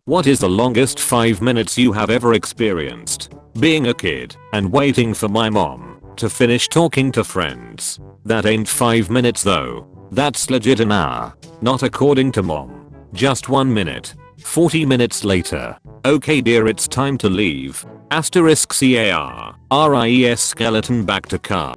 What is the longest 5 minutes you have ever experienced? Being a kid and waiting for my mom to finish talking to friends. That ain't 5 minutes though. That's legit an hour. Not according to mom. Just 1 minute. 40 minutes later. Okay dear, it's time to leave. Asterisk CARRIES skeleton back to car.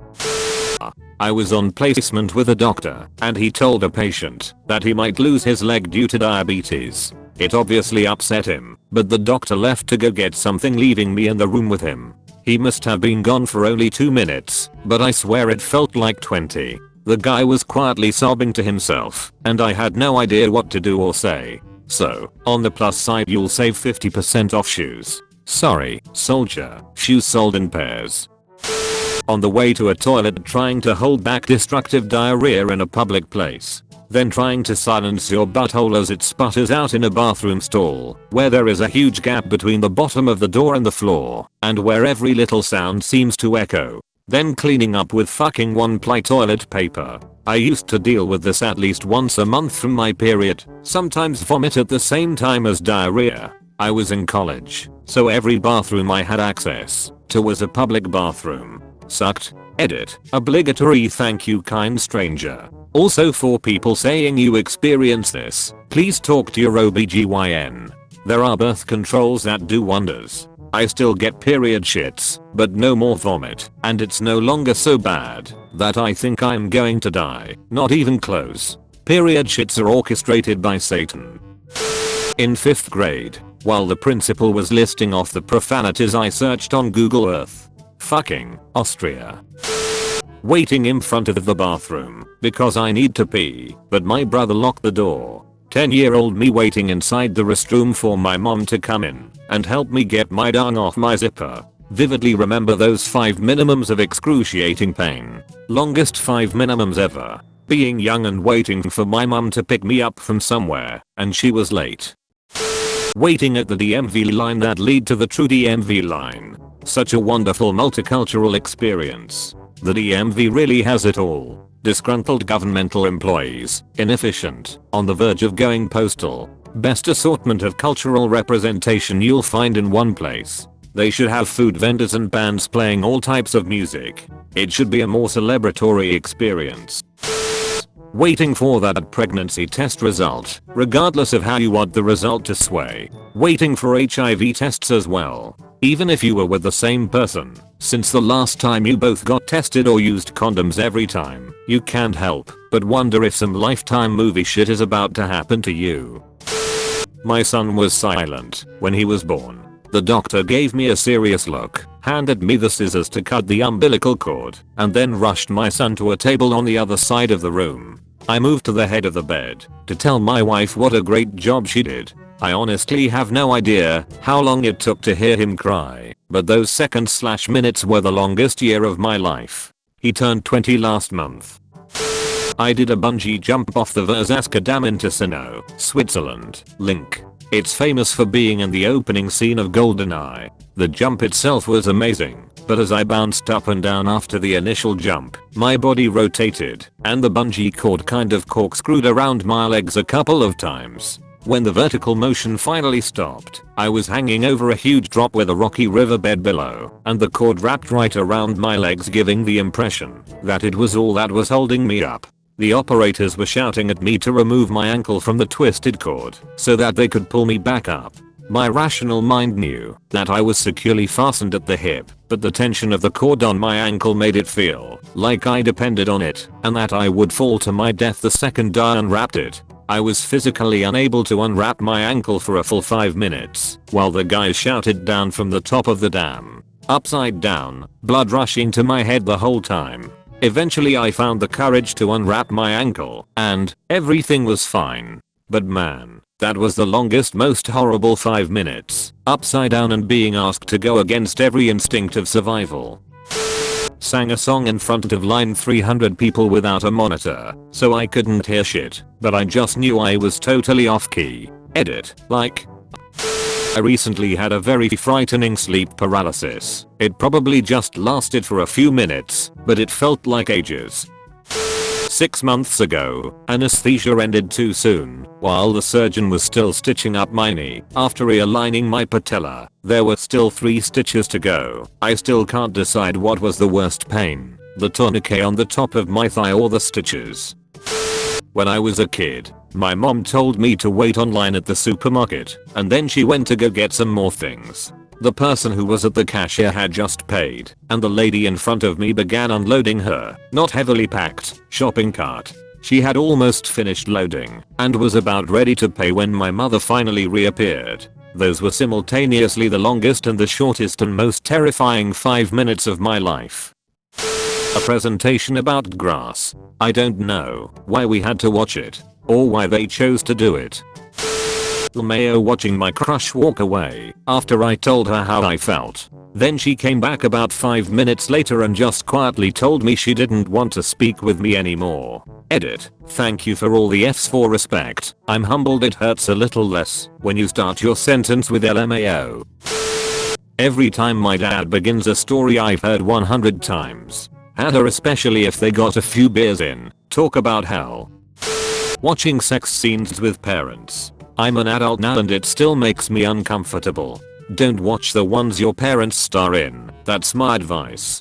I was on placement with a doctor and he told a patient that he might lose his leg due to diabetes. It obviously upset him, but the doctor left to go get something, leaving me in the room with him. He must have been gone for only 2 minutes, but I swear it felt like 20. The guy was quietly sobbing to himself, and I had no idea what to do or say. So, on the plus side, you'll save 50% off shoes. Sorry, soldier, shoes sold in pairs. On the way to a toilet, trying to hold back destructive diarrhea in a public place. Then trying to silence your butthole as it sputters out in a bathroom stall, where there is a huge gap between the bottom of the door and the floor, and where every little sound seems to echo. Then cleaning up with fucking 1-ply toilet paper. I used to deal with this at least once a month from my period, sometimes vomit at the same time as diarrhea. I was in college, so every bathroom I had access to was a public bathroom. Sucked. Edit. Obligatory thank you, kind stranger. Also, for people saying you experience this, please talk to your OBGYN. There are birth controls that do wonders. I still get period shits, but no more vomit, and it's no longer so bad that I think I'm going to die. Not even close. Period shits are orchestrated by Satan. In 5th grade, while the principal was listing off the profanities, I searched on Google Earth. Fucking Austria. Waiting in front of the bathroom because I need to pee, but my brother locked the door. 10-year-old me waiting inside the restroom for my mom to come in and help me get my dung off my zipper. Vividly remember those 5 minimums of excruciating pain. Longest 5 minimums ever. Being young and waiting for my mom to pick me up from somewhere, and she was late. Waiting at the DMV line that lead to the true DMV line. Such a wonderful multicultural experience. The DMV really has it all. Disgruntled governmental employees, inefficient, on the verge of going postal. Best assortment of cultural representation you'll find in one place. They should have food vendors and bands playing all types of music. It should be a more celebratory experience. Waiting for that pregnancy test result, regardless of how you want the result to sway. Waiting for HIV tests as well. Even if you were with the same person, since the last time you both got tested or used condoms every time, you can't help but wonder if some Lifetime movie shit is about to happen to you. My son was silent when he was born. The doctor gave me a serious look, handed me the scissors to cut the umbilical cord, and then rushed my son to a table on the other side of the room. I moved to the head of the bed to tell my wife what a great job she did. I honestly have no idea how long it took to hear him cry, but those seconds/minutes were the longest year of my life. He turned 20 last month. I did a bungee jump off the Verzaska Dam in Ticino, Switzerland. Link. It's famous for being in the opening scene of GoldenEye. The jump itself was amazing, but as I bounced up and down after the initial jump, my body rotated, and the bungee cord kind of corkscrewed around my legs a couple of times. When the vertical motion finally stopped, I was hanging over a huge drop with a rocky riverbed below, and the cord wrapped right around my legs, giving the impression that it was all that was holding me up. The operators were shouting at me to remove my ankle from the twisted cord so that they could pull me back up. My rational mind knew that I was securely fastened at the hip, but the tension of the cord on my ankle made it feel like I depended on it and that I would fall to my death the second I unwrapped it. I was physically unable to unwrap my ankle for a full 5 minutes while the guys shouted down from the top of the dam. Upside down, blood rushing to my head the whole time. Eventually I found the courage to unwrap my ankle, and everything was fine. But man, that was the longest, most horrible 5 minutes, upside down and being asked to go against every instinct of survival. Sang a song in front of line 300 people without a monitor, so I couldn't hear shit, but I just knew I was totally off key. Edit. Like, I recently had a very frightening sleep paralysis. It probably just lasted for a few minutes, but it felt like ages. 6 months ago, anesthesia ended too soon. While the surgeon was still stitching up my knee after realigning my patella, there were still 3 stitches to go. I still can't decide what was the worst pain, the tourniquet on the top of my thigh or the stitches. When I was a kid, my mom told me to wait online at the supermarket, and then she went to go get some more things. The person who was at the cashier had just paid, and the lady in front of me began unloading her, not heavily packed, shopping cart. She had almost finished loading, and was about ready to pay when my mother finally reappeared. Those were simultaneously the longest and the shortest and most terrifying 5 minutes of my life. A presentation about grass. I don't know why we had to watch it, or why they chose to do it. Mayo watching my crush walk away after I told her how I felt. Then she came back about 5 minutes later and just quietly told me she didn't want to speak with me anymore. Edit. Thank you for all the F's for respect. I'm humbled. It hurts a little less when you start your sentence with LMAO. Every time my dad begins a story I've heard 100 times. Had her, especially if they got a few beers in. Talk about hell. Watching sex scenes with parents. I'm an adult now and it still makes me uncomfortable. Don't watch the ones your parents star in. That's my advice.